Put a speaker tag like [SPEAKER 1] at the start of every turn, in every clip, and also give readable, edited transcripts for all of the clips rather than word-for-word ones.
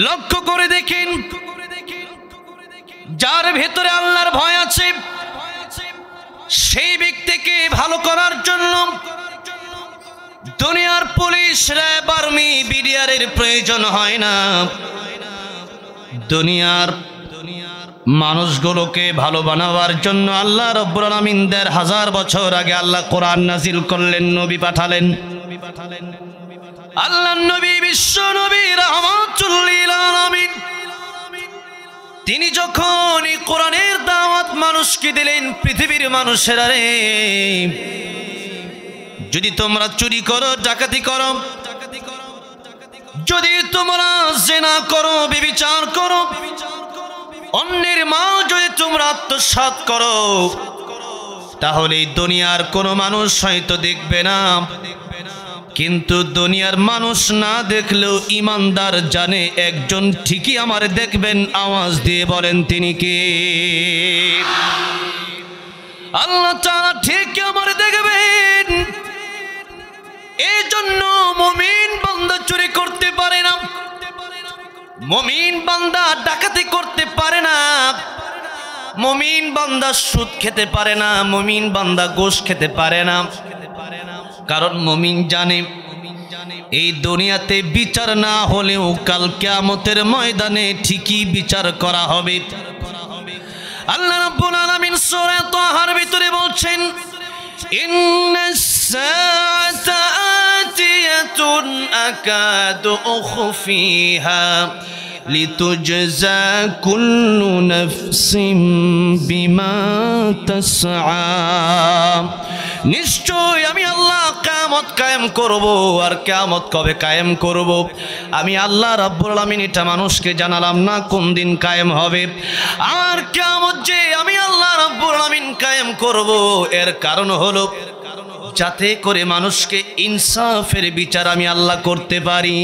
[SPEAKER 1] লক্ষ্য করে দেখেন, যার ভেতরে আল্লাহর ভয় আছে সেই ব্যক্তিকে ভালো করার জন্য দুনিয়ার পুলিশ, র্যাব, আর্মি, বিডিআরের প্রয়োজন হয় না। দুনিয়ার মানুষগুলোকে ভালো বানাবার জন্য আল্লাহ রাব্বুল আলামিন ১৫০০ বছর আগে আল্লাহ কোরআন নাজিল করলেন, নবী পাঠালেন। আল্লাহ নবী বিশ্ব নবী রাহমাতুল লিল আলামিন, তিনি যখন এই কোরআনের দাওয়াত মানুষকে দিলেন, পৃথিবীর মানুষেরা রে, যদি তোমরা চুরি করো, ডাকাতি করো, যদি তোমরা জিনা করো, ব্যভিচার করো, অন্যের মাল যদি তোমরা আত্মসাৎ করো, তাহলে দুনিয়ার কোনো মানুষ হয়তো দেখবে না, কিন্তু দুনিয়ার মানুষ না দেখলেও ইমানদার জানে একজন ঠিকই আমার দেখবেন। আওয়াজ দিয়ে বলেন তিনি কে? আল্লাহ তাআলা ঠিকই আমার দেখবেন। এই জন্য মুমিন বান্দা চুরি করতে পারে না, মুমিন বান্দা ডাকাতি করতে পারে না, মুমিন বান্দা সুদ খেতে পারে না, মুমিন বান্দা ঘুষ খেতে পারে না। কারণ মুমিন জানে এই দুনিয়াতে বিচার না হলেও কাল কিয়ামতের ময়দানে ঠিকই বিচার করা হবে। আল্লাহ রাব্বুল আলামিন সূরা তাহার ভিতরে বলছেন, ইন্নাস সাআতা আতিয়াতুন আকাদু উখফিহা লিতুজজা কুল্লু নাফসিন বিমা তাসআ। নিশ্চয় আমি আল্লাহ কিয়ামত কায়েম করব। আর কিয়ামত কবে কায়েম করব? আমি আল্লাহ রাব্বুল আলামিন এটা মানুষকে জানালাম না কোন দিন কায়েম হবে। আর কিয়ামত যে আমি আল্লাহ রাব্বুল আলামিন কায়েম করব, এর কারণ হলো যাতে করে মানুষকে ইনসাফের বিচার আমি আল্লাহ করতে পারি।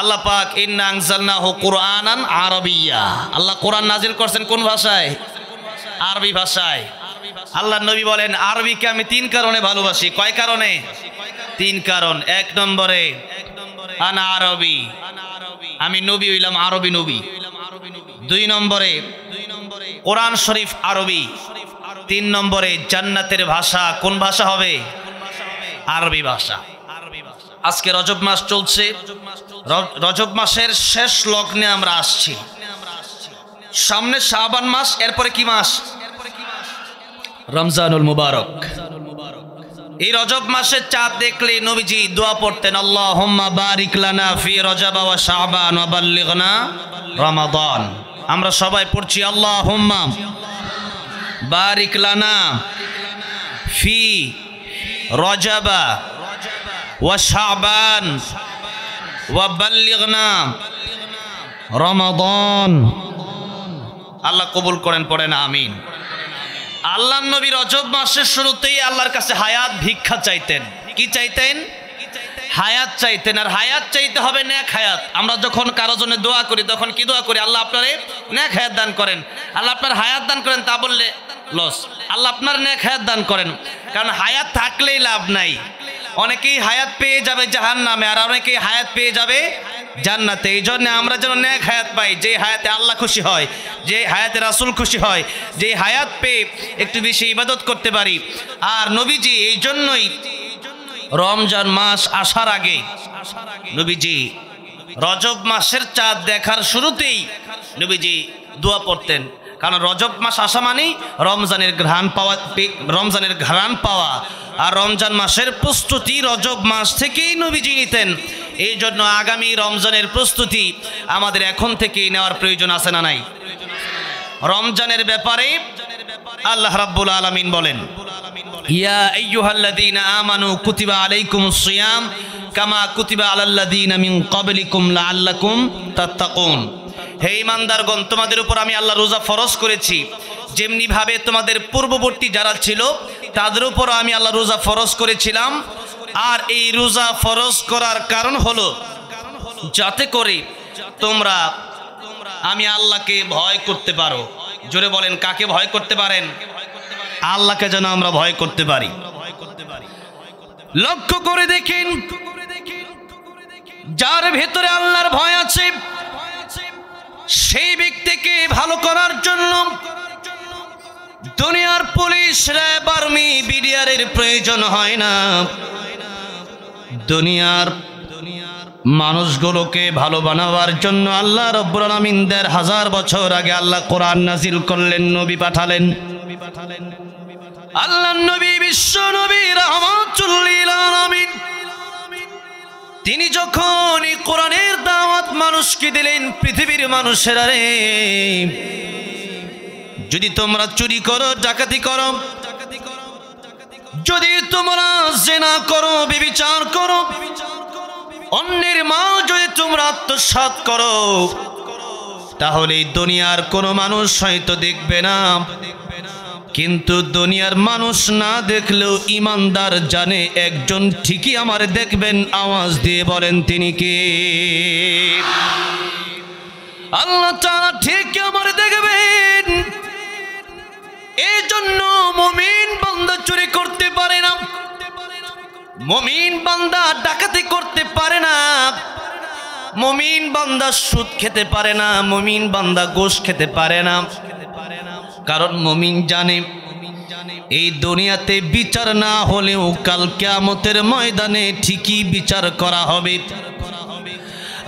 [SPEAKER 1] আল্লাহ পাক ইন্না আনজালনাহু কুরআনান আরাবিয়্যা, আল্লাহ কোরআন নাজিল করছেন কোন ভাষায়? আরবি ভাষায়। আল্লাহ নবী বলেন আরবিকে আমি ৩ কারণে ভালোবাসি। কয় কারণে? ৩ কারণ। ১ নম্বরে আনা আরবি, আমি নবী হইলাম আরবি নবী। ২ নম্বরে কোরআন শরীফ আরবি। ৩ নম্বরে জান্নাতের ভাষা কোন ভাষা হবে? আরবি ভাষা। আজকে রজব মাস চলছে, রজব মাসের শেষ লগ্নে আমরা আসছি। সামনে শাবান মাস, এরপরে কি মাস? রমজানুল মুবারক। এই রজব মাসের চাঁদ দেখলে নবীজি দোয়া পড়তেন, আল্লাহুম্মা বারিক লানা ফি রজব ওয়া শাবান ওয়া বাল্লিগনা রমাদান। আমরা সবাই পড়ছি আল্লাহুম্মা বারিক লানা ফি রজব ওয়া শাবান ওয়া বাল্লিগনা রমাদান। আল্লাহ কবুল করেন, পড়েন আমিন। আল্লাহ নবী রজব মাসের শুরুতেই আল্লাহর কাছে হায়াত ভিক্ষা চাইতেন। কি চাইতেন? হায়াত চাইতেন। আর হায়াত চাইতে হবে নেক হায়াত। আমরা যখন কারো জন্য দোয়া করি তখন কি দোয়া করি? আল্লাহ আপনারে নেক হায়াত দান করেন, আল্লাহ আপনার হায়াত দান করেন। তা বললে লস, আল্লাহ আপনার নেক হায়াত দান করেন। কারণ হায়াত থাকলেই লাভ নাই। অনেকেই হায়াত পেয়ে যাবে জাহান্নামে, আর অনেকেই হায়াত পেয়ে যাবে জান্নাতে। এই জন্য আমরা যেন নেক হায়াত পাই, যে হায়াতে আল্লাহ খুশি হয়, যে হায়াতে রাসূল খুশি হয়, যে হায়াত পেয়ে একটু বেশি ইবাদত করতে পারি। আর নবীজি এই জন্যই রমজান মাস আসার আগে নবীজি রজব মাসের চাঁদ দেখার শুরুতেই নবীজি দোয়া পড়তেন। কারণ রজব মাস আসা মানেই রমজানের ঘ্রাণ পাওয়া, রমজানের ঘ্রাণ পাওয়া। আর রমজান মাসের প্রস্তুতি রজব মাস থেকেই নবীজি নিতেন। এই জন্য আগামী রমজানের প্রস্তুতি আমাদের এখন থেকেই নেওয়ার প্রয়োজন আছে না নাই? রমজানের ব্যাপারে আল্লাহ রাব্বুল আলামিন বলেন, ইয়া আইয়ুহাল্লাযীনা আমানু কুতিবা আলাইকুমুস সিয়াম কামা কুতিবা আলাল্লাযীনা মিন ক্বাবলিকুম লাআল্লাকুম তাত্তাকুন। হে ঈমানদারগণ, তোমাদের উপর আমি আল্লাহ রোজা ফরজ করেছি, যেমনি ভাবে তোমাদের পূর্ববর্তী যারা ছিল তাদের উপর আমি আল্লাহ রোজা ফরজ করেছিলাম। আর এই রোজা ফরজ করার কারণ হলো যাতে করে তোমরা আমি আল্লাহকে ভয় করতে পারো। জোরে বলেন, কাকে ভয় করতে পারেন? আল্লাহকে যেন আমরা ভয় করতে পারি। লক্ষ্য করে দেখেন, যার ভেতরে আল্লাহর ভয় আছে সেই ব্যক্তিকে ভালো করার জন্য দুনিয়ার পুলিশ, র্যাব, আর্মি, বিডিআরের প্রয়োজন হয় না। দুনিয়ার মানুষগুলোকে ভালো বানাবার জন্য আল্লাহ রাব্বুল আলামিন ১৫০০ বছর আগে আল্লাহ কোরআন নাজিল করলেন, নবী পাঠালেন। আল্লাহ নবী বিশ্ব নবী রাহমাতুল লিল আলামিন, তিনি যখন এই কোরআনের দাওয়াত মানুষকে দিলেন, পৃথিবীর মানুষেরা রে, যদি তোমরা চুরি করো, ডাকাতি করো, যদি তোমরা জিনা করো, ব্যভিচার করো, অন্যের মাল যদি তোমরা আত্মসাৎ করো, তাহলে দুনিয়ার কোনো মানুষ হয়তো দেখবে না, কিন্তু দুনিয়ার মানুষ না দেখলেও ইমানদার জানে একজন ঠিকই আমার দেখবেন। আওয়াজ দিয়ে বলেন তিনি কে? আল্লাহ তাআলা ঠিকই আমার দেখবেন। এই জন্য মুমিন বান্দা চুরি করতে পারে না, মুমিন বান্দা ডাকাতি করতে পারে না, মুমিন বান্দা সুদ খেতে পারে না, মুমিন বান্দা ঘুষ খেতে পারে না। কারণ মুমিন জানে এই দুনিয়াতে বিচার না হলেও কাল কিয়ামতের ময়দানে ঠিকই বিচার করা হবে।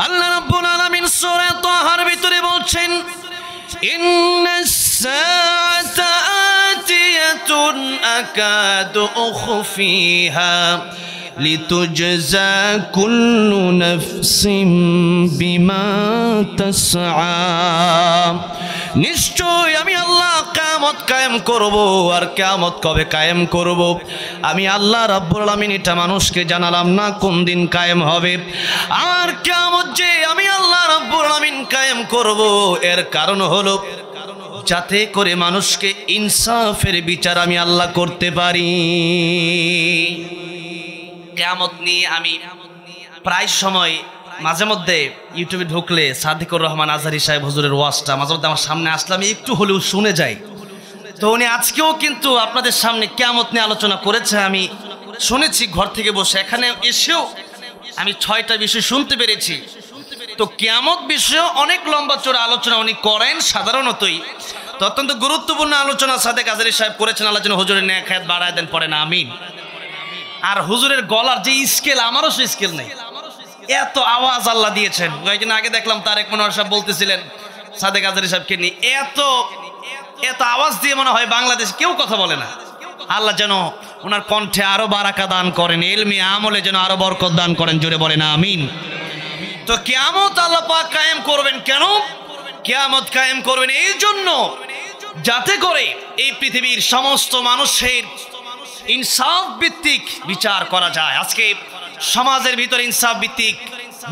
[SPEAKER 1] আল্লাহ রাব্বুল আলামিন সূরা তাহার ভিতরে বলছেন, ইন্নাস সাআতা আতিয়াতুন আকাদু উখফিহা লিতুজজা কুল্লু নাফসিন বিমা তাসআ। নিশ্চয় আমি আল্লাহ কিয়ামত কায়েম করব। আর কিয়ামত কবে কায়েম করব? আমি আল্লাহ রাব্বুল আলামিন এটা মানুষকে জানালাম না কোন দিন কায়েম হবে। আর কিয়ামত যে আমি আল্লাহ রাব্বুল আলামিন কায়েম করব, এর কারণ হলো যাতে করে মানুষকে ইনসাফের বিচার আমি আল্লাহ করতে পারি। কিয়ামত নিয়ে আমি প্রায় সময় মাঝে মধ্যে ইউটিউবে ঢুকলে সাদিকুর রহমান আজহারী সাহেব হুজুরের ওয়াজটা মাঝে মধ্যে আমার সামনে আসলে আমি একটু হলেও শুনে যাই। তো উনি আজকেও কিন্তু আপনাদের সামনে কিয়ামত নিয়ে আলোচনা করেছে, আমি শুনেছি ঘর থেকে বসে। এখানে এসেও আমি ৬টা বিষয় শুনতে পেরেছি। তো কিয়ামত বিষয়ে অনেক লম্বা চড়া আলোচনা উনি করেন সাধারণতই। তো অত্যন্ত গুরুত্বপূর্ণ আলোচনা সাদেক আজহারী সাহেব করেছেন। আল্লাহ যেন হুজুরের নেক হায়াত বাড়ায় দেন, পড়েন আমিন। আর হুজুরের গলার যে স্কেল, আমারও সে স্কেল নেই, এত আওয়াজ আল্লাহ দিয়েছেন। কয়েকদিন আগে দেখলাম তারেক মনোয়ার সাহেব বলতেছিলেন সাদেক আজহারী সাহেবকে নিয়ে, এত আওয়াজ দিয়ে মনে হয় বাংলাদেশে কেউ কথা বলে না। আল্লাহ যেন ওনার কণ্ঠে আরো বারাকা দান করেন, ইলমি আমলে যেন আরো বরকত দান করেন, জোরে বলেন আমিন। তো কিয়ামত আল্লাহ পাক কায়েম করবেন কেন? কিয়ামত কায়েম করবেন এই জন্য যাতে করে এই পৃথিবীর সমস্ত মানুষের ইনসাফ ভিত্তিক বিচার করা যায়। আজকে সমাজের ভিতরে ইনসাফ ভিত্তিক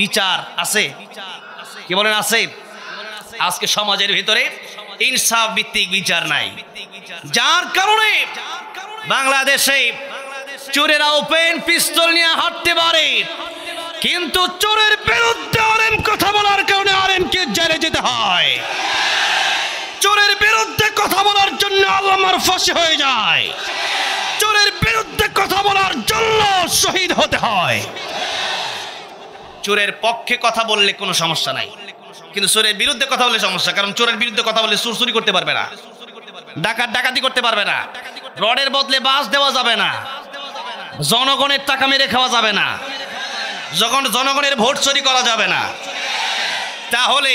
[SPEAKER 1] বিচার আছে? কি বলেন আছে? আজকে সমাজের ভিতরে ইনসাফ ভিত্তিক বিচার নাই, যার কারণে বাংলাদেশে চোরেরা ওপেন পিস্তল নিয়ে হাঁটতে পারে, কিন্তু চোরের বিরুদ্ধে আলেম কথা বলার কারণে আলেমকে জেলে যেতে হয়। চোরের বিরুদ্ধে কথা বলার জন্য আল্লামার ফাঁসি হয়ে যায়, চোরের বিরুদ্ধে কথা বলার জন্য শহীদ হতে হয়। চোরের পক্ষে কথা বললে কোনো সমস্যা নাই, কিন্তু চোরের বিরুদ্ধে কথা বললে সমস্যা। কারণ চোরের বিরুদ্ধে কথা বললে চোর চুরি করতে পারবে না, ডাকাতি করতে পারবে না, রডের বদলে বাস দেওয়া যাবে না, জনগণের টাকা মেরে খাওয়া যাবে না, যখন জনগণের ভোট চুরি করা যাবে না। তাহলে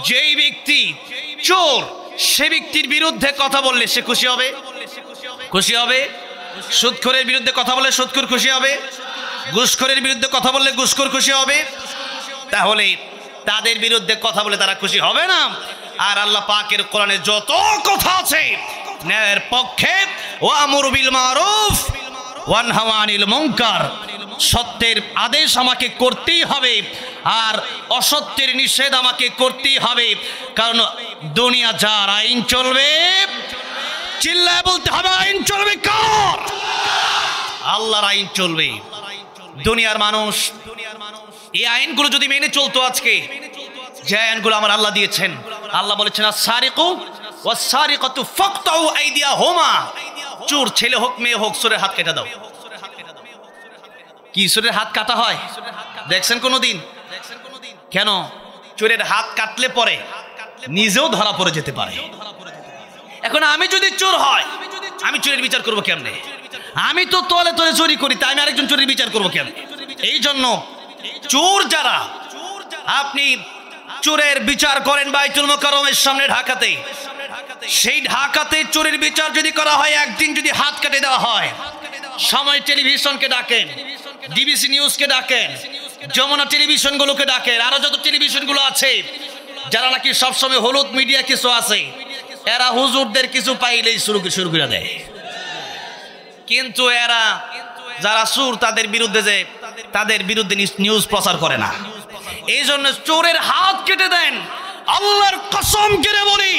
[SPEAKER 1] যেই ব্যক্তি চোর, সে ব্যক্তির বিরুদ্ধে কথা বললে সে খুশি হবে, খুশি হবে। সুদখোরের বিরুদ্ধে কথা বললে সুদখোর খুশি হবে, ঘুষখোরের বিরুদ্ধে কথা বললে ঘুষখোর খুশি হবে। তাহলে তাদের বিরুদ্ধে কথা বলে তারা খুশি হবে না। আর আল্লাহ পাকের কোরআনে যত কথা আছে ন্যায়ের পক্ষে, ওয়ামুরু বিল মারুফ ওয়ানহা আনিল মুনকার, সত্যের আদেশ আমাকে করতেই হবে আর অসত্যের নিষেধ আমাকে করতেই হবে। কারণ দুনিয়া যার, আইন চলবে, চিল্লায় বলতে হবে আইন চলবে কার? আল্লাহর আইন চলবে। দুনিয়ার মানুষ এই আইনগুলো যদি মেনে চলতো, আজকে যে আইনগুলো আমার আল্লাহ দিয়েছেন, আল্লাহ বলেছেন আস-সারিকু ওয়াস-সারিকাতু ফাকতাউ আইদিয়াহুমা, চোর ছেলে হোক মেয়ে হোক চোরের হাত কেটে দাও। কি চোরের হাত কাটা হয় দেখছেন কোনোদিন? কেন? চোরের হাত কাটলে পরে নিজেও ধরা পড়ে যেতে পারে। এখন আমি যদি চোর হয়, আমি চোরের বিচার করবো কেমনে? আমি তো তলে তলে চুরি করি, তাই আমি আরেকজন চোরের বিচার করবো কেমনে? এই জন্য চোর যারা, আপনি চোরের বিচার করেন বাইতুল মোকাররমের সামনে ঢাকাতে, সেই ঢাকাতে চোরের বিচার যদি করা হয়, একদিন যদি হাত কেটে দেওয়া হয়, সময় টেলিভিশনকে ডাকেন, ডিবিসি নিউজকে ডাকেন, যমুনা টেলিভিশনগুলোকে ডাকেন, আরো যত টেলিভিশনগুলো আছে যারা নাকি সবসময় হলুদ মিডিয়া কিছু আছে, এরা হুজুরদের কিছু পাইলেই শুরু করে দেয়। কিন্তু এরা যারা চোর তাদের বিরুদ্ধে নিউজ প্রচার করে না। এই জন্য চোরের হাত কেটে দেন। আল্লাহর কসম করে বলি,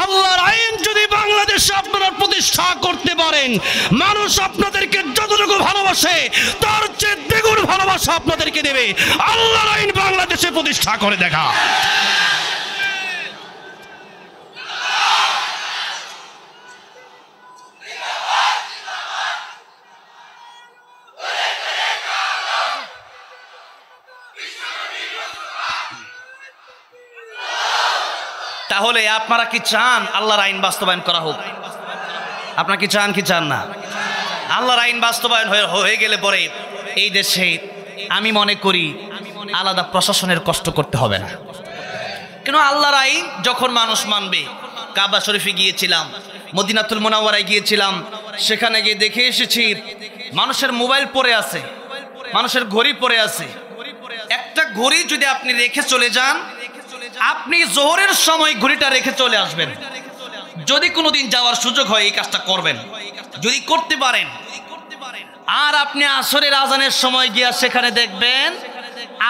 [SPEAKER 1] আল্লাহর আইন যদি বাংলাদেশে আপনারা প্রতিষ্ঠা করতে পারেন, মানুষ আপনাদেরকে যতটুকু ভালোবাসে তার চেয়ে দ্বিগুণ ভালোবাসা আপনাদেরকে দেবে। আল্লাহর আইন বাংলাদেশে প্রতিষ্ঠা করে দেখা। তাহলে আপনারা কি চান আল্লাহর আইন বাস্তবায়ন করা হোক? আপনারা কি চান কি চান না? আল্লাহর আইন বাস্তবায়ন হয়ে গেলে পরে এই দেশে আমি মনে করি আলাদা প্রশাসনের কষ্ট করতে হবে না। কেন? আল্লাহর আইন যখন মানুষ মানবে, কাবা শরীফে গিয়েছিলাম, মদিনাতুল মুনাওয়ারায় গিয়েছিলাম, সেখানে গিয়ে দেখে এসেছি মানুষের মোবাইল পড়ে আছে, মানুষের ঘড়ি পড়ে আছে। একটা ঘড়ি যদি আপনি রেখে চলে যান, আপনি জোহরের সময় ঘড়িটা রেখে চলে আসবেন। যদি কোনোদিন যাওয়ার সুযোগ হয় এই কাজটা করবেন, যদি করতে পারেন। আর আপনি আসরের আজানের সময় গিয়া সেখানে দেখবেন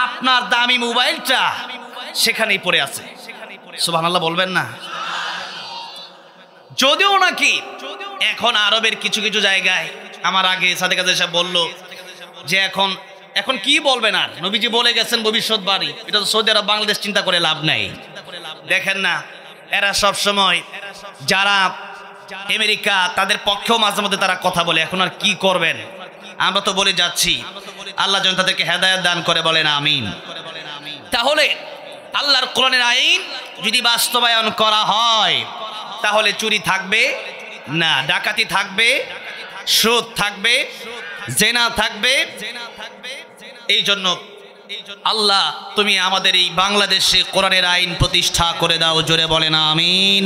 [SPEAKER 1] আপনার দামি মোবাইলটা সেখানেই পড়ে আছে। সুবহানাল্লাহ বলবেন না? যদিও নাকি এখন আরবের কিছু কিছু জায়গায়, আমার আগে সাদেক আজাদ সাহেব বলল যে এখন কি বলবেন, আর নবীজি বলে গেছেন ভবিষ্যৎবাণী, এটা তো সৌদি আরব বাংলাদেশ চিন্তা করে লাভ নাই। দেখেন না, এরা সব সময় যারা আমেরিকা তাদের পক্ষেও মাঝে মধ্যে তারা কথা বলে। এখন আর কি করবেন? আমরা তো বলে যাচ্ছি, আল্লাহ যেন তাদেরকে হেদায়েত দান করে, বলেন আমিন। তাহলে আল্লাহর কোরআনের আইন যদি বাস্তবায়ন করা হয়, তাহলে চুরি থাকবে না, ডাকাতি থাকবে, সুদ থাকবে, জেনা থাকবে। এই জন্য আল্লাহ তুমি আমাদের এই বাংলাদেশে কোরআনের আইন প্রতিষ্ঠা করে দাও। জোরে বলেন আমিন,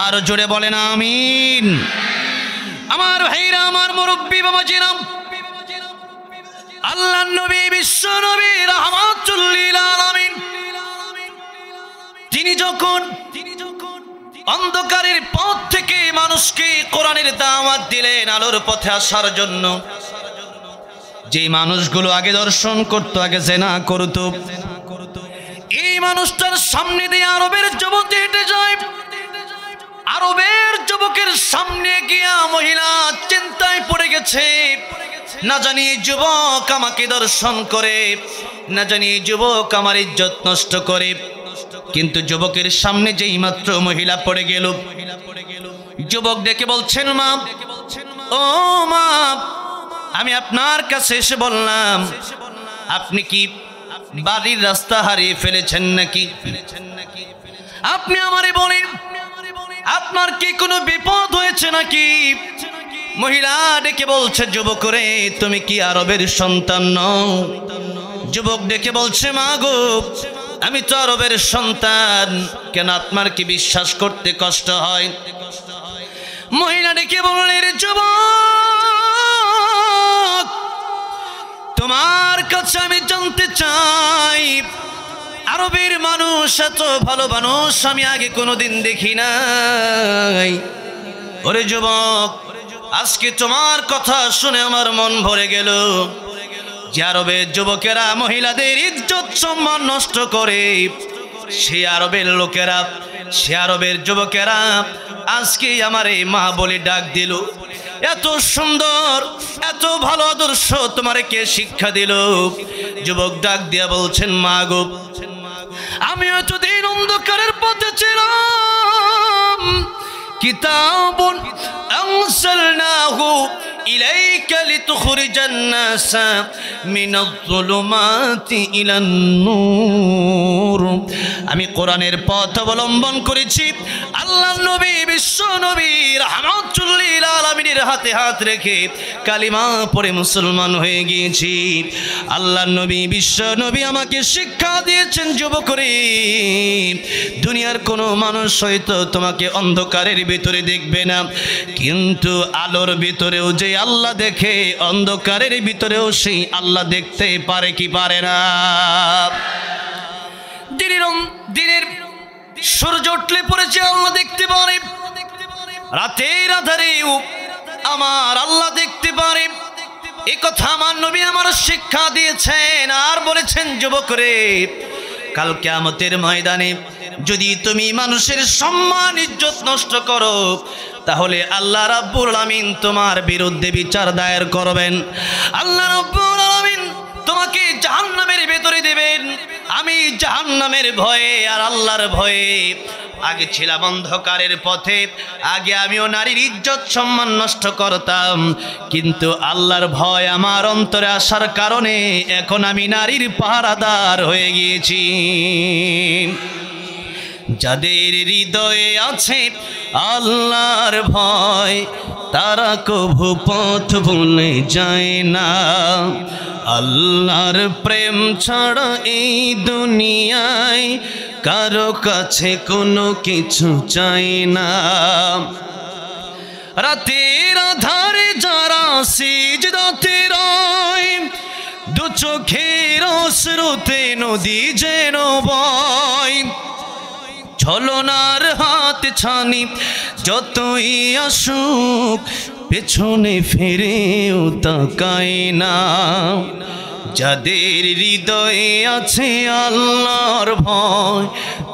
[SPEAKER 1] আর জোরে বলেন আমিন। আমার ভাইরা, আমার মুরব্বী বাবাজিরা, আল্লাহ নবী, বিশ্ব নবী রাহমাতুল লিল আলামিন, তিনি যখন অন্ধকারের পথ থেকে মানুষকে কোরআনের দাওয়াত দিলেন আলোর পথে আসার জন্য, যে মানুষগুলো আগে দর্শন করত, আগে জেনা করত, এই মানুষটার সামনে দিয়ে আরবের যুবক হেঁটে যায়। আরবের যুবকের সামনে গিয়া মহিলা চিন্তায় পড়ে গেছে, না জানি যুবক আমাকে দর্শন করে, না জানি যুবক আমার ইজ্জত নষ্ট করে। কিন্তু যুবকের সামনে যেই মাত্র মহিলা পড়ে গেল, যুবক ডেকে বলছেন, মা, ও মা, আমি আপনার কাছে এসে বললাম, আপনি কি বাড়ির রাস্তা হারিয়ে ফেলেছেন নাকি? আপনি আমারে বলেন, আপনার কি কোনো বিপদ হয়েছে নাকি? মহিলা ডেকে বলছে, যুবক রে, তুমি কি আরবের সন্তান নও? যুবক ডেকে বলছে, মা গো, আমি তো আরবের সন্তান, কেন আপনার কি বিশ্বাস করতে কষ্ট হয়? মহিলা ডেকে বললেন, যুবক, তোমার কাছে আমি জানতে চাই, আরবের মানুষ এত ভালো মানুষ আমি আগে কোনোদিন দেখি নাই। ওরে যুবক, আজকে তোমার কথা শুনে আমার মন ভরে গেল যে আরবের যুবকেরা মহিলাদের ইজ্জত সম্মান নষ্ট করে, সে আরবের লোকেরা, সে আরবের যুবকেরা আজকে আমার এই মা বলে ডাক দিল। এত সুন্দর, এত ভালো আদর্শ তোমারে কে শিক্ষা দিল? যুবক ডাক দিয়া বলছেন, মা গো, আমি এতদিন অন্ধকারের পথে ছিলাম, কিতাবুন আনজালনাহু ইলাইকা লিতুখরিজান নাসা মিনাজ-যুলুমাতি ইলান নূর। আমি কোরআনের পথ অবলম্বন করেছি। আল্লাহর নবী বিশ্ব নবী রাহমাতুল লিল আলামিনের হাতে হাত রেখে কালিমা পড়ে মুসলমান হয়ে গিয়েছি। আল্লাহর নবী বিশ্ব নবী আমাকে শিক্ষা দিয়েছেন, যুবকরে দুনিয়ার কোনো মানুষ হয়তো তোমাকে অন্ধকারের ভিতরে দেখবে না, কিন্তু আলোর ভিতরেও যে আল্লাহ দেখে, অন্ধকারের ভিতরেও সেই আল্লাহ দেখতে পারে কি পারে না? দিনের সূর্য উঠলে পরে যে আল্লাহ দেখতে পারে, রাতের আধারেও আমার আল্লাহ দেখতে পারে। এই কথা আমার নবী আমার শিক্ষা দিয়েছেন। আর বলেছেন, যুবকরে কাল কিয়ামতের ময়দানে যদি তুমি মানুষের সম্মান ইজ্জত নষ্ট করো, তাহলে আল্লাহ রাব্বুল আলামিন তোমার বিরুদ্ধে বিচার দায়ের করবেন। আল্লাহ রাব্বুল আলামিন তোমাকে জাহান্নামের ভেতরে দেবেন। আমি জাহান্নামের ভয়ে আর আল্লাহর ভয়ে আগে ছিলাম অন্ধকারের পথে, আগে আমিও নারীর ইজ্জত সম্মান নষ্ট করতাম, কিন্তু আল্লাহর ভয় আমার অন্তরে আসার কারণে এখন আমি নারীর পাহারাদার হয়ে গিয়েছি। যাদের হৃদয়ে আছে আল্লাহর ভয়, তারা কভু পথ ভুলে যায় না। আল্লাহর প্রেম ছাড়া এই দুনিয়ায় কারো কাছে কোনো কিছু চাই না। রাতের আধারে যারা সিজদাতে রয়, দু চোখের অশ্রুতে নদী যেন বয়। ছলনার হাত ছানি যতই আসুক, পেছনে ফিরেও তাকায় না। যাদের হৃদয়ে আছে আল্লাহর ভয়,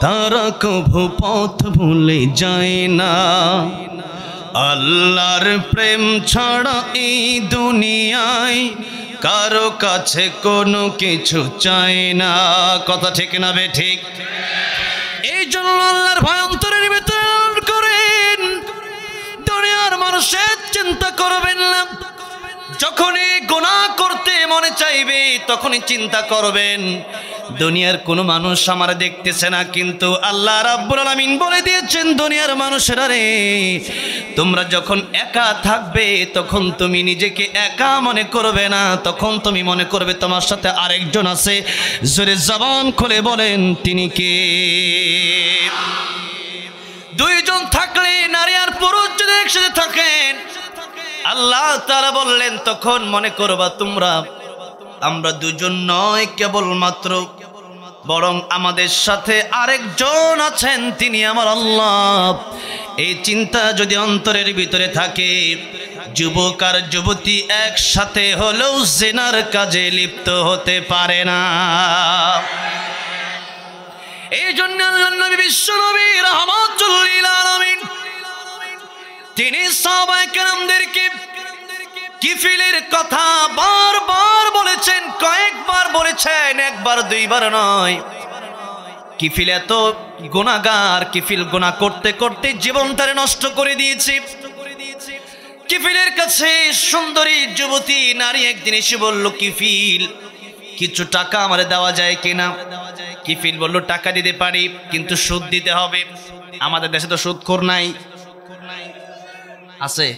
[SPEAKER 1] তারা কভু পথ ভুলে যায় না। আল্লাহর প্রেম ছাড়া এই দুনিয়ায় কারো কাছে কোনো কিছু চায় না। কথা ঠিক না বে ঠিক? এই জন্য আল্লাহর ভয় অন্তরের ভিতরে করেন। দুনিয়ার মানুষের চিন্তা করবেন না। যখনই গুনাহ করতে মনে চাইবে তখনই চিন্তা করবেন, দুনিয়ার কোনো মানুষ আমার দেখতেছে না, কিন্তু আল্লাহ রাব্বুল আলামিন বলে দিয়েছেন, দুনিয়ার মানুষেরা রে, তোমরা যখন একা থাকবে তখন তুমি নিজেকে একা মনে করবে না, তখন তুমি মনে করবে তোমার সাথে আরেকজন আছে। জোরে জবান খুলে বলেন, তিনি কে? দুইজন থাকলে, নারী আর পুরুষ যদি একসাথে থাকেন, আল্লাহ তাআলা বললেন তখন মনে করবা তোমরা আমরা দুজন নয় কেবলমাত্র, বরং আমাদের সাথে আরেকজন আছেন, তিনি আমার আল্লাহ। এই চিন্তা যদি অন্তরের ভিতরে থাকে, যুবক আর যুবতী একসাথে হলেও জিনার কাজে লিপ্ত হতে পারে না। এই জন্য আল্লাহর নবী বিশ্ব নবী রাহমাতুল লিল আলামিন তিনি সাহাবায়ে কেরামদেরকে কিফিলের কথা বারবার বলেছেন, কয়েকবার বলেছেন, একবার দুইবার নয়। কিফিল এত গুনাহগার, কিফিল গুনাহ করতে করতে জীবন তারে নষ্ট করে দিয়েছে। কিফিলের কাছে সুন্দরী যুবতী নারী একদিন এসে বলল, কিফিল কিছু টাকা আমারে দেওয়া যায় কিনা? কিফিল বলল, টাকা দিতে পারি, কিন্তু সুদ দিতে হবে। আমাদের দেশে তো সুদখোর নাই, আছে?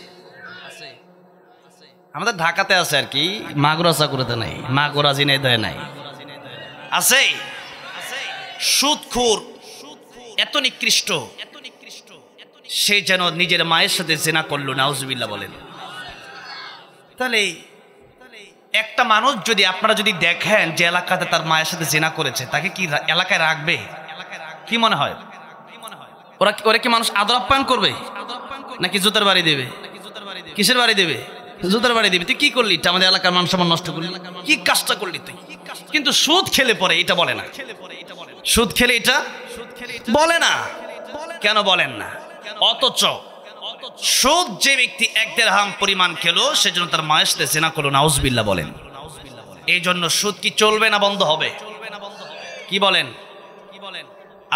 [SPEAKER 1] আমাদের ঢাকাতে আছে আর কি, মাগুরা চাকুরাতে নাই, মাগুরা জিনাইদহে নাই, আছে। সুদখোর এত নিকৃষ্ট, সে যেন নিজের মায়ের সাথে জিনা করলো, নাউজুবিল্লাহ বলেন। তাহলে একটা মানুষ যদি, আপনারা যদি দেখেন যে এলাকাতে তার মায়ের সাথে জিনা করেছে, তাকে কি এলাকায় রাখবে? কি মনে হয়? ওরা কি মানুষ আদর আপ্যায়ন করবে, নাকি জুতার বাড়ি দেবে? কিসের বাড়ি দেবে? জুতার বাড়ি দিবি। তুই কি করলি? আমাদের এলাকার মান সম্মান নষ্ট করলি, কি কাজটা করলি তুই? কিন্তু সুদ খেলে পরে এটা বলে না, সুদ খেলে এটা বলে না। কেন বলেন না? অথচ সুদ যে ব্যক্তি 1 দিরহাম পরিমাণ খেলো, সেজন্য তার মায়ের সাথে জিনা করলো, নাউজুবিল্লাহ বলেন। এই জন্য সুদ কি চলবে না বন্ধ হবে? কি বলেন?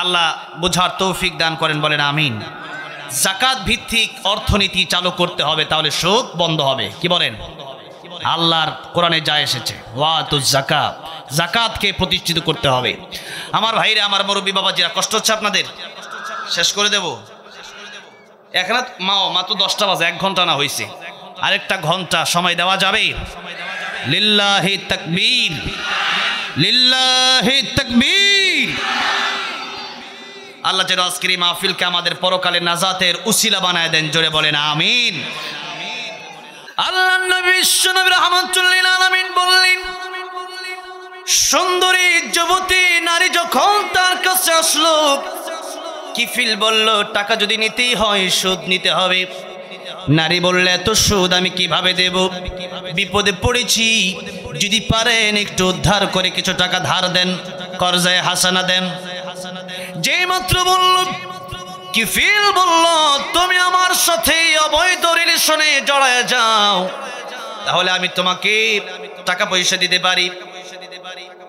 [SPEAKER 1] আল্লাহ বুঝার তৌফিক দান করেন, বলেন আমিন। যাকাত ভিত্তিক অর্থনীতি চালু করতে হবে, তাহলে সুদ বন্ধ হবে। কি বলেন? আল্লাহর কোরআনে যা এসেছে, ওয়াতুজ যাকাত, যাকাতকে প্রতিষ্ঠিত করতে হবে। আমার ভাইরা, আমার মুরব্বী বাবাজিরা, কষ্ট হচ্ছে আপনাদের? শেষ করে দেব। এখানে মাত্র 10টা বাজে, 1 ঘন্টা না হয়েছে, আরেকটা ঘন্টা সময় দেওয়া যাবে? লিল্লাহি তাকবীর, লিল্লাহি তাকবীর। আল্লাহ যেন আজকের এই মাহফিলকে আমাদের পরকালে নাজাতের উসিলা বানায় দেন। জোরে বলেন আমিন। আল্লাহর নবী বিশ্বনবী রাহমাতুল্লিল আলামিন বললেন, সুন্দরী যুবতী নারী যখন তার কাছে আসলো, কিফিল বলল, টাকা যদি নিতেই হয় সুদ নিতে হবে। নারী বললে, এত সুদ আমি কিভাবে দেব? বিপদে পড়েছি, যদি পারেন একটু উদ্ধার করে কিছু টাকা ধার দেন, কর্জায়ে হাসানা দেন। যেই মাত্র বলল, কিফিল বলল, তুমি আমার সাথে অবৈধ রিলেশনে জড়ায় যাও, তাহলে আমি তোমাকে টাকা পয়সা দিতে পারি।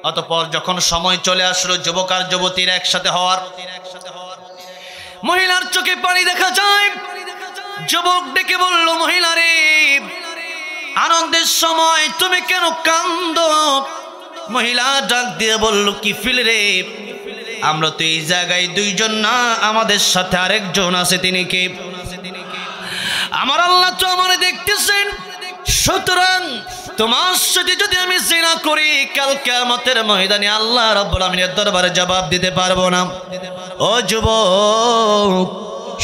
[SPEAKER 1] অতঃপর যখন সময় চলে আসলো যুবক আর যুবতীর একসাথে হওয়ার, মহিলার চোখে পানি দেখা যায়। যুবক ডেকে বলল, মহিলা রে, আনন্দের সময় তুমি কেন কান্দো? মহিলা ডাক দিয়ে বলল, কিফিল রে, আমরা তো এই জায়গায় 2 জন না, আমাদের সাথে আরেকজন আছে। তিনি কে? আমার আল্লাহ তো আমারে দেখতেছেন, সুতরাং তোমার সাথে যদি আমি জিনা করি, কাল কিয়ামতের ময়দানে আল্লাহ রাব্বুল আমিনের দরবারে জবাব দিতে পারবো না। ও যুবক,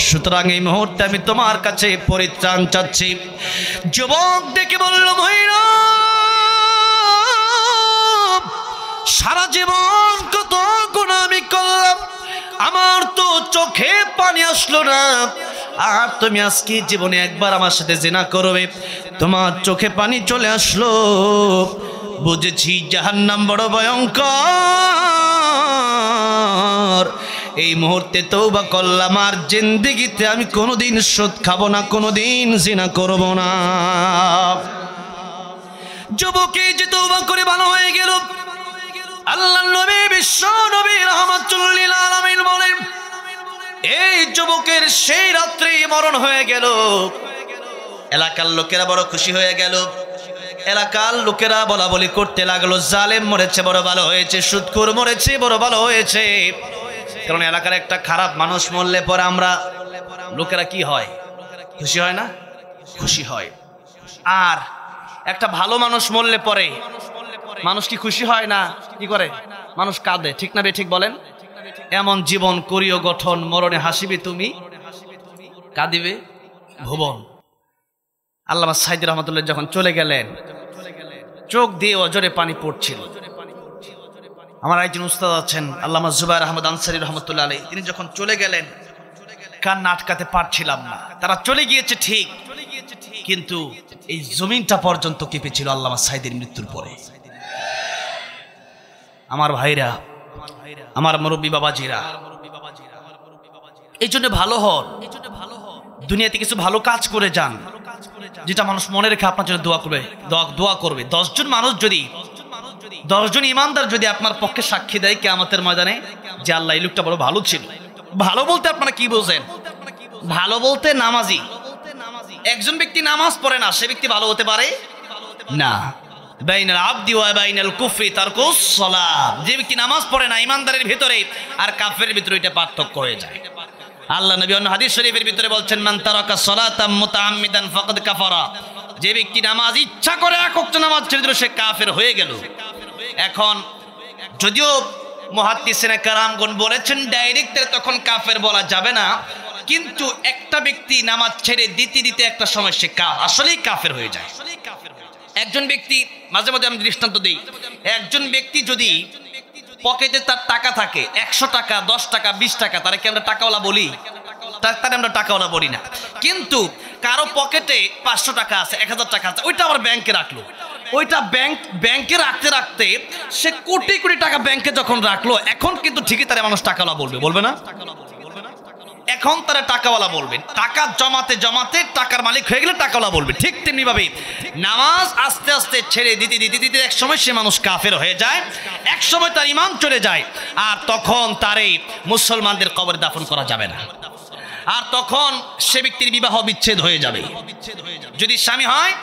[SPEAKER 1] সুতরাং এই মুহূর্তে আমি তোমার কাছে পরিত্রাণ চাচ্ছি। যুবক ডেকে বলল, মহিলা, সারা জীবন কত গুনাহ আমি করলাম, আমার তো চোখে পানি আসলো না, আর তুমি আজকে জীবনে একবার আমার সাথে জিনা করবে, তোমার চোখে পানি চলে আসলো। বুঝেছি জাহান্নাম বড় ভয়ঙ্কর। এই মুহূর্তে তওবা করলাম, আর জিন্দেগিতে আমি কোনোদিন সুদ খাবো না, কোনোদিন জিনা করব না। যুবকে যে তওবা করে ভালো হয়ে গেল। আল্লাহর নবী বিশ্ব নবী রাহমাতুল্লিল আলামিন বলেন, এই যুবকের সেই রাত্রে মরণ হয়ে গেল। এলাকার লোকেরা বড় খুশি হয়ে গেল। এলাকার লোকেরা বলা বলি করতে লাগলো, জালেম মরেছে বড় ভালো হয়েছে, সুদখোর মরেছে বড় ভালো হয়েছে। কারণ এলাকার একটা খারাপ মানুষ মরলে পরে আমরা লোকেরা কি হয়? খুশি হয় না? খুশি হয়। আর একটা ভালো মানুষ মরলে পরে মানুষ কি খুশি হয় না? কি করে? মানুষ কাঁদে। ঠিক না বে ঠিক বলেন? এমন জীবন করিও গঠন, মরণে হাসিবে তুমি, কাঁদিবে ভুবন। আল্লামা সাইদি রহমতুল্লাহ যখন চলে গেলেন, চোখ দিয়ে অজরে পানি পড়ছিল। আমার একজন উস্তাদ আছেন, আল্লামা জুবায়ের আহমদ আনসারী রহমতুল্লাহ আলাইহি, তিনি যখন চলে গেলেন, কান্না আটকাতে পারছিলাম না। তারা চলে গিয়েছে ঠিক, কিন্তু এই জমিনটা পর্যন্ত কেঁপেছিল আল্লামা সাইদির মৃত্যুর পরে। আমার ভাইরা, আমার মুরব্বী বাবাজিরা, এই জন্য ভালো হন, দুনিয়াতে কিছু ভালো কাজ করে যান, যেটা মানুষ মনে রেখে আপনার জন্য দোয়া করবে। 10 জন মানুষ যদি, 10 জন ইমানদার যদি আপনার পক্ষে সাক্ষী দেয় কিয়ামতের ময়দানে যে আল্লাহ এই লোকটা বড় ভালো ছিল। ভালো বলতে আপনারা কি বোঝেন? ভালো বলতে নামাজি। একজন ব্যক্তি নামাজ পড়ে না, সে ব্যক্তি ভালো হতে পারে না। বাইনাল আবদি ওয়া বাইনাল কুফরি তারকুস সালাত। যে ব্যক্তি নামাজ পড়ে না, ইমানদারের ভিতরে আর কাফেরের ভিতরে এটা পার্থক্য হয়ে যায়। আল্লাহ নবী অন্য হাদিস শরীফের ভিতরে বলছেন, মান তারাকা সালাতাম মুতাআম্মিদান ফাকাদ কাফারা। যে ব্যক্তি নামাজ ইচ্ছা করে এক ওয়াক্ত নামাজ ছেড়ে দিল, সে কাফের হয়ে গেল। এখন যদিও মুহাদ্দিসিনে কেরামগণ বলেছেন ডাইরেক্ট তখন কাফের বলা যাবে না, কিন্তু একটা ব্যক্তি নামাজ ছেড়ে দিতে দিতে একটা সময় সে আসলেই কাফের হয়ে যায়। একজন ব্যক্তি, মাঝে মাঝে আমি দৃষ্টান্ত দিই, একজন ব্যক্তি যদি পকেটে তার টাকা থাকে 100 টাকা, 10 টাকা, 20 টাকা, তারা কি আমরা টাকাওয়ালা বলি? তারা আমরা টাকাওয়ালা বলি না। কিন্তু কারো পকেটে 500 টাকা আছে, 1000 টাকা আছে, ওইটা আবার ব্যাংকে রাখলো। ওইটা ব্যাংকে রাখতে রাখতে সে কোটি কোটি টাকা ব্যাংকে যখন রাখলো, এখন কিন্তু ঠিকই তারা মানুষ টাকাওয়ালা বলবে না? এখন তারা টাকাওয়ালা বলবেন। টাকা জমাতে জমাতে টাকার মালিক হয়ে গেলে টাকাওয়ালা বলবে। ঠিক তেমনি ভাবে নামাজ আস্তে আস্তে ছেড়ে দিতে দিতে দিতে এক সময় সে মানুষ কাফের হয়ে যায়, এক সময় তার ঈমান চলে যায়, আর তখন তার এই মুসলমানদের কবরে দাফন করা যাবে না। আর তখন সে ব্যক্তির বিবাহ বিচ্ছেদ হয়ে যাবে। যদি স্বামী হয়,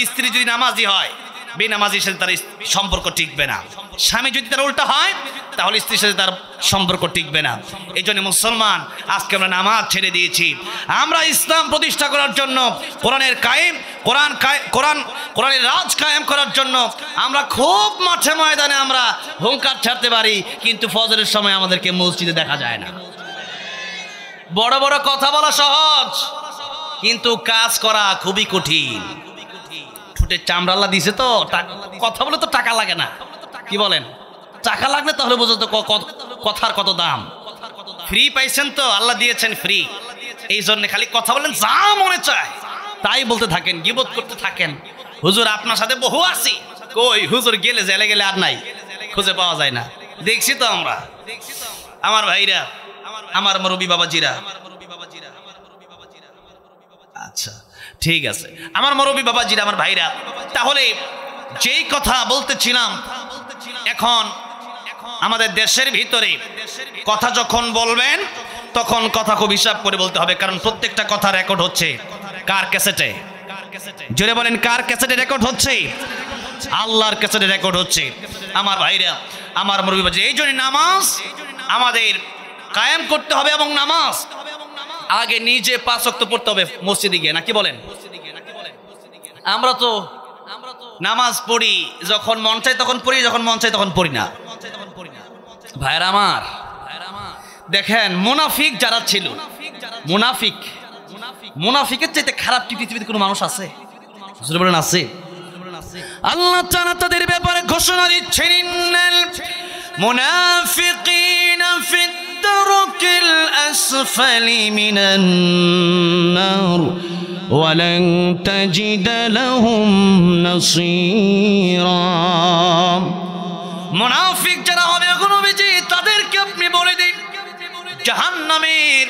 [SPEAKER 1] স্ত্রী যদি নামাজি হয়, বেনামাজির সাথে তার সম্পর্ক টিকবে না। স্বামী যদি তার উল্টা হয়, তাহলে স্ত্রীর সাথে তার সম্পর্ক টিকবে না। এই জন্য মুসলমান, আজকে আমরা নামাজ ছেড়ে দিয়েছি। আমরা ইসলাম প্রতিষ্ঠা করার জন্য, কোরআনের রাজ কায়েম করার জন্য আমরা খুব মাঠে ময়দানে আমরা হুঙ্কার ছাড়তে পারি, কিন্তু ফজরের সময় আমাদেরকে মসজিদে দেখা যায় না। বড় বড় কথা বলা সহজ, কিন্তু কাজ করা খুবই কঠিন। ঠোঁটের চামড়া আল্লাহ দিছে তো, কথা বলে তো টাকা লাগে না। কি বলেন? টাকা লাগলে তাহলে বোঝো তো কথার কত দাম। ফ্রি পাইছেন তো, আল্লাহ দিয়েছেন ফ্রি, এই জন্য খালি কথা বলেন যা মনে চায় তাই বলতে থাকেন, গীবত করতে থাকেন। হুজুর আপনার সাথে বহু আছি, কই হুজুর গেলে জেলে গেলে আর নাই, খুঁজে পাওয়া যায় না। দেখছি তো আমরা, আমার ভাইরা, আমার মুরব্বী বাবাজিরা। আচ্ছা ঠিক আছে, আমার মুরব্বী বাবাজিরা, আমার ভাইরা, তাহলে যেই কথা বলতেছিলাম, এখন আমাদের দেশের ভিতরে কথা যখন বলবেন তখন কথা খুব হিসাব করে বলতে হবে, কারণ প্রত্যেকটা কথা রেকর্ড হচ্ছে। কার ক্যাসেটে? জোরে বলেন, কার ক্যাসেটে রেকর্ড হচ্ছে? আল্লাহর ক্যাসেটে রেকর্ড হচ্ছে। আমার ভাইরা, আমার মুরব্বী বাবাজি, এই জন্য নামাজ আমাদের কায়েম করতে হবে, এবং নামাজ আগে নিজে 5 ওয়াক্ত পড়তে হবে মসজিদে গিয়ে, নাকি বলেন? আমরা তো নামাজ পড়ি, যখন মন চায় তখন পড়ি, যখন মন চায় তখন পড়ি না। ভাইরা আমার, দেখেন মুনাফিক যারা ছিল, মুনাফিকের চাইতে খারাপ কি পৃথিবীতে কোনো মানুষ আছে? বলেন আছে? আল্লাহ তাআলা তাদের ব্যাপারে ঘোষণা দিচ্ছেন, ইন্নাল মুনাফিকিনা ফিদ দারকিল আসফালি মিনান নার ওয়ালান তাজিদ লাহুম নাসীরা। মুনাফিক যারা হবে গো নবীজি, তাদেরকে আপনি বলে দিন জাহান্নামের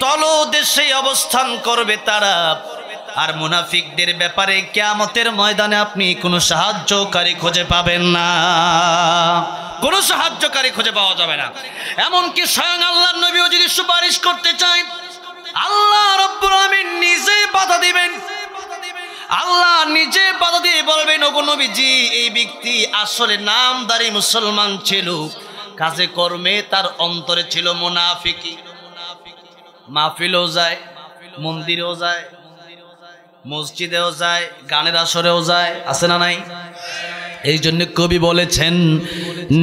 [SPEAKER 1] তলদেশে অবস্থান করবে তারা। আর মুনাফিকদের ব্যাপারে কিয়ামতের ময়দানে আপনি কোনো সাহায্যকারী খুঁজে পাবেন না, কোনো সাহায্যকারী খুঁজে পাওয়া যাবে না। এমনকি স্বয়ং আল্লাহর নবীও যদি সুপারিশ করতে চায়, আল্লাহ রাব্বুল আমিন নিজে বাধা দিবেন। আল্লাহ নিজে বাধা দিয়ে বলবেন, ওগো নবীজি, এই ব্যক্তি আসলে নামদারি মুসলমান ছিল, কাজে কর্মে তার অন্তরে ছিল মুনাফিকি। মাহফিলেও যায়, মন্দিরেও যায়, মসজিদেও যায়, গানের আসরেও যায়, আছে না নাই? এই জন্য কবি বলেছেন,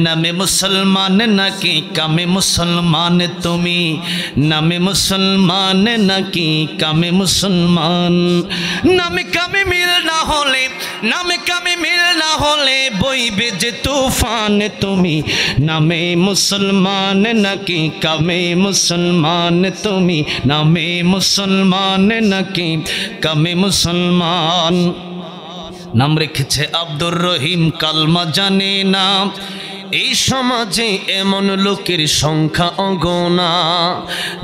[SPEAKER 1] নামে মুসলমান নাকি কামে মুসলমান তুমি, নামে মুসলমান নাকি কামে মুসলমান। নামে কামে মিল না হলে, নামে কামে মিল না হলে বইবে যে তুফান তুমি, নামে মুসলমান নাকি কামে মুসলমান তুমি, নামে মুসলমান নাকি কামে মুসলমান। নাম রেখেছে আব্দুর রহিম, কালমা জানে না। এই সমাজে এমন লোকের সংখ্যা অগোনা।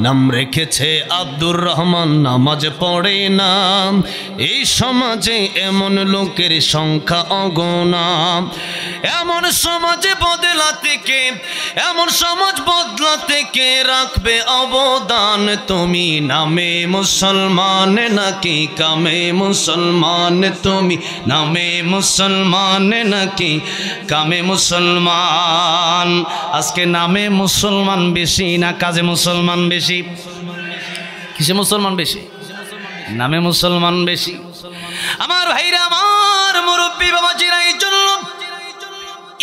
[SPEAKER 1] নাম রেখেছে আব্দুর রহমান, নামাজ পড়ে না। এই সমাজে এমন লোকের সংখ্যা অগোনা। এমন সমাজে বদলাতে কে, এমন সমাজ বদলাতে কে রাখবে অবদান তুমি, নামে মুসলমান নাকি কামে মুসলমান তুমি, নামে মুসলমান নাকি কামে মুসলমান। আজকে নামে মুসলমান বেশি না কাজে মুসলমান বেশি? কিসে মুসলমান বেশি? নামে মুসলমান বেশি। আমার ভাইরা, আমার মুরব্বী বাবাজিরা, এই জন্য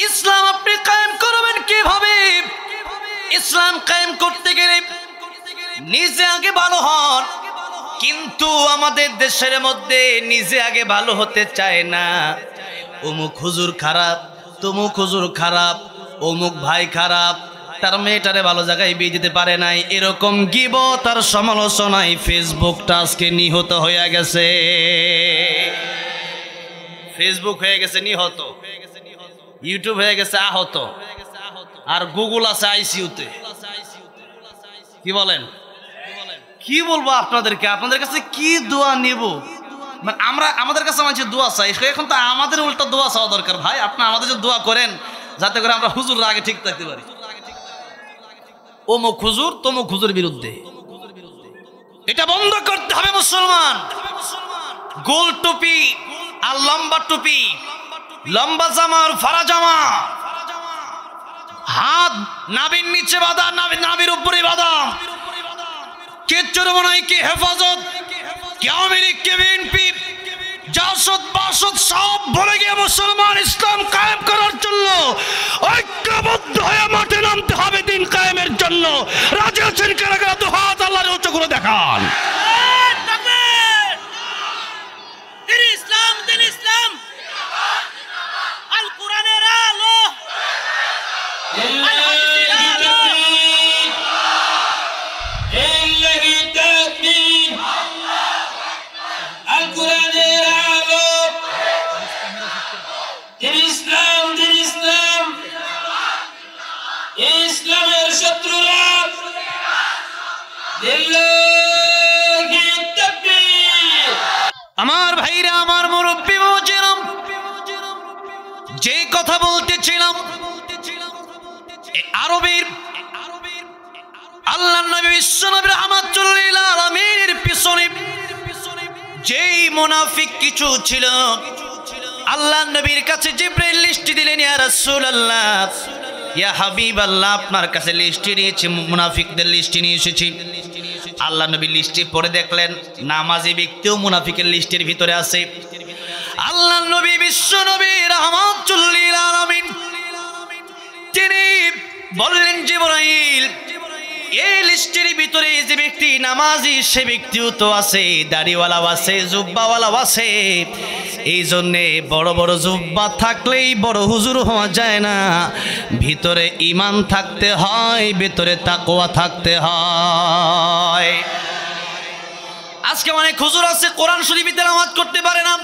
[SPEAKER 1] ইসলাম আপনি কায়েম করবেন কিভাবে? ইসলাম কায়েম করতে গেলে নিজে আগে ভালো হন, কিন্তু আমাদের দেশের মধ্যে নিজে আগে ভালো হতে চায় না। অমুক হুজুর খারাপ, তমুক হুজুর খারাপ, অমুক ভাই খারাপ, তার মেয়েটারে ভালো জায়গায় বিয়ে দিতে পারে নাই, এরকম গীবত আর সমালোচনায় ফেসবুকটা আজকে নিহত হয়ে গেছে। ফেসবুক হয়ে গেছে নিহত, ইউটিউব হয়ে গেছে আহত, আর গুগল আছে আইসিইউতে। কি বলেন? কি বলবো আপনাদেরকে? আপনাদের কাছে কি দোয়া নেব? মানে আমরা, আমাদের কাছে মানুষের দোয়া চাই, এখন তো আমাদের উল্টা দোয়া চাওয়া দরকার। ভাই আপনি আমাদের যে দোয়া করেন, যাতে করে আমরা হুজুর আগে ঠিক থাকতে পারি। অমুক হুজুর তমুক হুজুর বিরুদ্ধে, এটা বন্ধ করতে হবে মুসলমান। গোল টুপি আর লম্বা টুপি, লম্বা জামা আর ফাড়া জামা, হাত নাভির নিচে বাঁধা, নাভির উপরে বাঁধা, কে চরমনাই, কে হেফাজত, কে আওয়ামী লীগ, কে বিএনপি, জাসদ বাসদ সব ভুলে গিয়ে মুসলমান ইসলাম কায়েম করার জন্য ঐক্যবদ্ধ হয়ে মাঠে নামতে হবে দিন কায়েমের জন্য। রাজি আছেন কারা কারা? তো হাত আল্লাহর উঁচু করে দেখান।
[SPEAKER 2] দিন ইসলাম আল কোরআনের আলো,
[SPEAKER 3] ইসলামের শত্রুরা
[SPEAKER 1] আমার ভাইরা, আমার মুরব্বী বাবাজিরা, যে কথা বলতেছিলাম, আরবের আল্লাহর নবী বিশ্বনবী রাহমাতুল লিল আলামিনের পিছনে যেই মুনাফিক কিছু ছিল, আল্লাহর নবীর কাছে জিবরাইল লিস্টি দিলেন, ইয়া রাসূলুল্লাহ, ইয়া হাবিবাল্লাহ, আপনার কাছে লিস্টি নিয়েছি, মুনাফিকদের লিস্টি নিয়ে এসেছি। আল্লাহ নবী লিস্টি পড়ে দেখলেন নামাজি ব্যক্তিও মুনাফিকের লিস্টের ভিতরে আছে। আল্লাহ নবী বিশ্ব নবী রাহমাতুল লিল আলামিন তিনি বললেন, জিবরাইল, এই লিস্টের ভিতরে যে ব্যক্তি নামাজি সে ব্যক্তিও তো আছে, দাড়িওয়ালাও আছে, জুব্বাওয়ালাও আছে। এই জন্যে বড় বড় জুব্বা থাকলেই বড় হুজুর হওয়া যায় না, ভিতরে ঈমান থাকতে হয়, ভিতরে তাকওয়া থাকতে হয়। আজকে অনেক হুজুর আছে কোরআন শরীফ তেলাওয়াত করতে পারে না,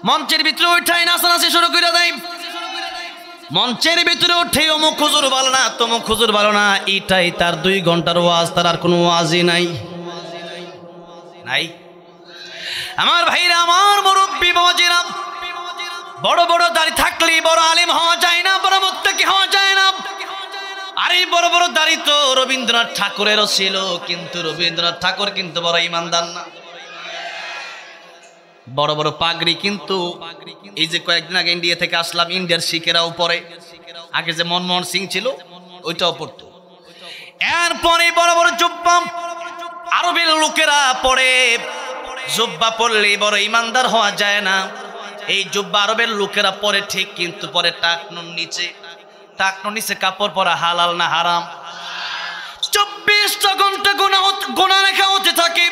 [SPEAKER 1] মঞ্চের ভিতরে ওইটাই নাচানাচি শুরু করে দেয়, মঞ্চের ভিতরে উঠে অমুক হুজুর ভালো না, তমুক হুজুর ভালো না, এটাই তার 2 ঘন্টার ওয়াজ, তার আর কোনো ওয়াজই নাই। আমার ভাইরা, আমার মুরব্বী বাবাজিরা, বড় বড় দাড়ি থাকলে বড় আলেম হওয়া যায় না, বড় মুত্তাকি হওয়া যায় না। আর এই বড় বড় দাড়ি তো রবীন্দ্রনাথ ঠাকুরেরও ছিল, কিন্তু রবীন্দ্রনাথ ঠাকুর কিন্তু বড় ইমানদার না। বড় বড় পাগড়ি কিন্তু এই যে কয়েকদিন আগে ইন্ডিয়া থেকে আসলাম, ইন্ডিয়ার শিখেরাও পরে, আগে যে মনমোহন সিং ছিল ওইটাও পড়তো। এরপরে বড় বড় জুব্বা আরবের লোকেরা পরে, জুব্বা পরলে বড় ইমানদার হওয়া যায় না। এই জুব্বা আরবের লোকেরা পরে ঠিক, কিন্তু পরে টাকনুর নিচে কাপড় পরা হালাল না হারাম? 24টা ঘন্টা গুনাহ লেখা হতে থাকে।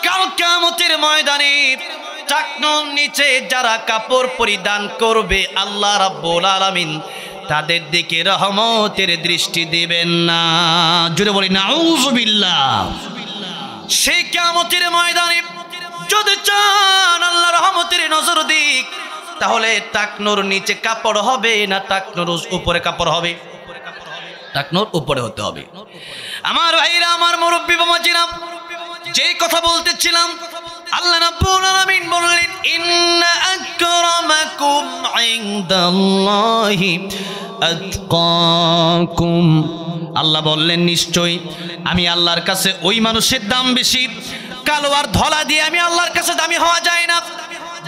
[SPEAKER 1] কাল কিয়ামতের ময়দানে টাকনুর নিচে যারা কাপড় পরিধান করবে, আল্লাহ রাব্বুল আলামিন তাদের দিকে রহমতের দৃষ্টি দিবেন না। জোরে বলি নাউযুবিল্লাহ। সেই কিয়ামতের ময়দানে যদি চান আল্লাহ রহমতের নজর দিক, তাহলে টাকনুর নিচে কাপড় হবে না টাকনুর উপরে কাপড় হবে? টাকনুর উপরে হতে হবে। আমার ভাইরা, আমার মুরব্বী বাবাজিরা, যেই কথা বলতেছিলাম, আল্লাহ রাব্বুল আলামিন বললেন, ইন্না আকরামাকুম ইনদাল্লাহি আতকাকুম। আল্লাহ বললেন, নিশ্চয়ই আমি আল্লাহর কাছে ওই মানুষের দাম বেশি। কালো আর ধলা দিয়ে আমি আল্লাহর কাছে দামি হওয়া যায় না,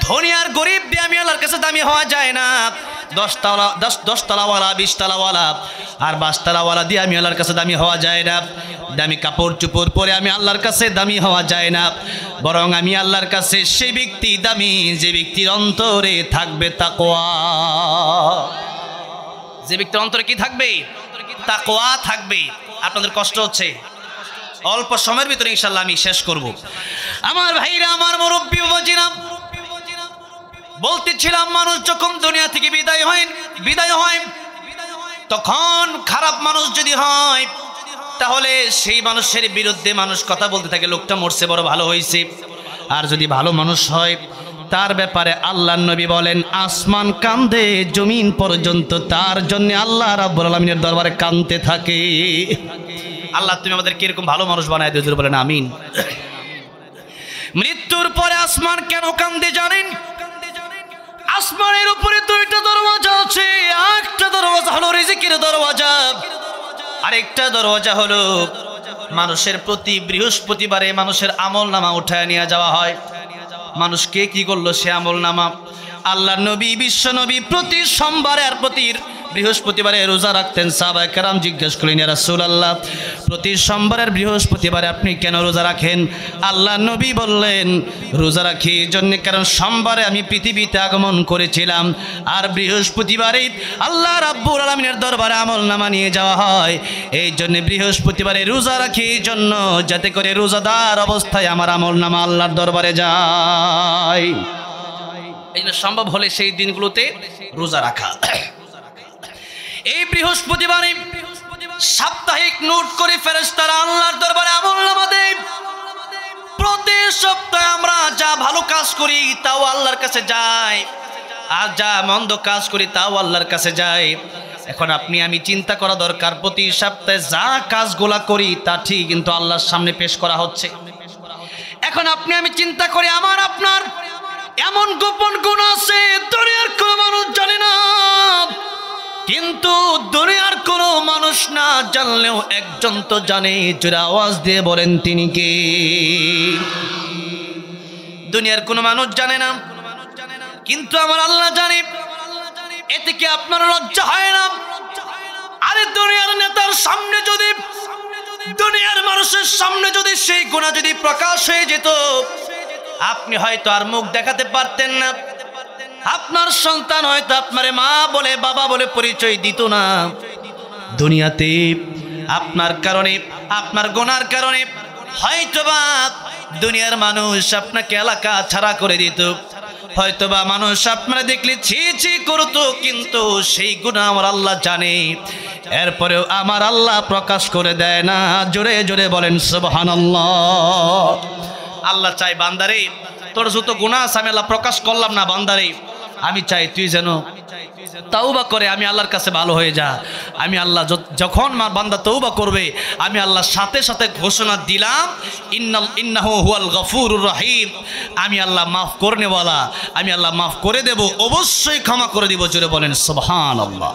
[SPEAKER 1] ধনী আর গরিব দিয়ে আমি আল্লাহর কাছে দামি হওয়া যায় না, 10 তলাওয়ালা 20 তলাওয়ালা আর 22 তলাওয়ালা দিয়ে আমি আল্লাহর কাছে দামি হওয়া যায় না। দামি কাপড় চোপড় পরে আমি আল্লাহর কাছে দামি হওয়া যায় না, বরং আমি আল্লাহর কাছে সেই ব্যক্তি দামি যে ব্যক্তির অন্তরে থাকবে তাকওয়া। যে ব্যক্তির অন্তরে কি থাকবে? তাকওয়া থাকবে। আপনাদের কষ্ট হচ্ছে, অল্প সময়ের ভিতরে ইনশাআল্লাহ আমি শেষ করব। আমার ভাইরা, আমার মুরব্বী বাবাজিরা, বলতেছিলাম, মানুষ যখন দুনিয়া থেকে বিদায় হয়, তখন খারাপ মানুষ যদি হয়, তাহলে সেই মানুষের বিরুদ্ধে মানুষ কথা বলতে থাকে, লোকটা মরছে বড় ভালো হয়েছে। আর যদি ভালো মানুষ হয়, তার ব্যাপারে আল্লাহর নবী বলেন, আসমান কান্দে, জমিন পর্যন্ত তার জন্য আল্লাহ রাব্বুল আলামিনের দরবারে কাঁদতে থাকে। আল্লাহ তুমি আমাদের কিরকম ভালো মানুষ বানায় দিও, বলেন আমিন। মৃত্যুর পরে আসমান কেন কান্দে জানেন? আসমানের উপরে 2টা দরওয়াজা আছে। একটা দরওয়াজা হলো রিজিকের দরওয়াজা, আরেকটা দরওয়াজা হলো মানুষের প্রতি বৃহস্পতিবারে মানুষের আমল নামা উঠায় নিয়ে যাওয়া হয়। মানুষকে কি করলো সে আমল নামা? আল্লাহ নবী বিশ্ব নবী প্রতি সোমবারে আর প্রতি বৃহস্পতিবারে রোজা রাখতেন। সাহাবায়ে কেরাম জিজ্ঞেস করলেন, ইয়া রাসূলুল্লাহ, প্রতি সোমবারের বৃহস্পতিবারে আপনি কেন রোজা রাখেন? আল্লাহ নবী বললেন, রোজা রাখি এই জন্য কারণ সোমবারে আমি পৃথিবীতে আগমন করেছিলাম, আর বৃহস্পতিবারে আল্লাহ রাব্বুল আলামিনের দরবারে আমল নামা নিয়ে যাওয়া হয়। এই জন্য বৃহস্পতিবারে রোজা রাখি এই জন্য যাতে করে রোজাদার অবস্থায় আমার আমল নামা আল্লাহর দরবারে যায়। এই জন্য সম্ভব হলে সেই দিনগুলোতে রোজা রাখা। এই বৃহস্পতিবারে সাপ্তাহিক নোট করে ফেরেশতারা আল্লাহর দরবারে আমলনামা দেয়। প্রতি সপ্তাহে আমরা যা ভালো কাজ করি তাও আল্লাহর কাছে যায়, আর যা মন্দ কাজ করি তাও আল্লাহর কাছে যায়। এখন আপনি আমি চিন্তা করা দরকার, প্রতি সপ্তাহে যা কাজগুলা করি তা ঠিক কিন্তু আল্লাহর সামনে পেশ করা হচ্ছে। এখন আপনি আমি চিন্তা করি আমার আপনার এমন গোপন গুণ আছে দুনিয়ার কোনো মানুষ জানে না, কিন্তু দুনিয়ার কোনো মানুষ না জানলেও একজন তো জানে। জোরে আওয়াজ দিয়ে বলেন তিনি কে? দুনিয়ার কোনো মানুষ জানে না, কিন্তু আমার আল্লাহ জানে। এতে কি আপনার লজ্জা হয় না? আরে দুনিয়ার নেতার সামনে যদি, দুনিয়ার মানুষের সামনে যদি সেই গুনাহ যদি প্রকাশ হয়ে যেত, আপনি হয়তো আর মুখ দেখাতে পারতেন না। আপনার সন্তান হয়তো আপনারে মা বলে বাবা বলে পরিচয় দিত না। দুনিয়াতে আপনার কারণে, আপনার গুনার কারণে হয়তোবা দুনিয়ার মানুষ আপনাকে এলাকা ছাড়া করে দিত, হয়তোবা মানুষ আপনারা দেখলে ছি ছি করতো, কিন্তু সেই গুনাহ আমার আল্লাহ জানে। এরপরেও আমার আল্লাহ প্রকাশ করে দেয় না। জোরে জোরে বলেন সুবহানাল্লাহ। আল্লাহ চাই বান্দারে তোর যত গুনাহ আছে আমি আল্লাহ প্রকাশ করলাম না, বান্দারে আমি চাই তুই যেন তওবা করে আমি আল্লাহর কাছে ভালো হয়ে যা। আমি আল্লাহ যখন বান্দা তওবা করবে আমি আল্লাহ সাথে সাথে ঘোষণা দিলাম, ইন্নাহু হুয়াল গফুরুর রহিম, আমি আল্লাহ মাফ করনেওয়ালা, আমি আল্লাহ মাফ করে দেব, অবশ্যই ক্ষমা করে দিব। জোরে বলেন সুবহানাল্লাহ।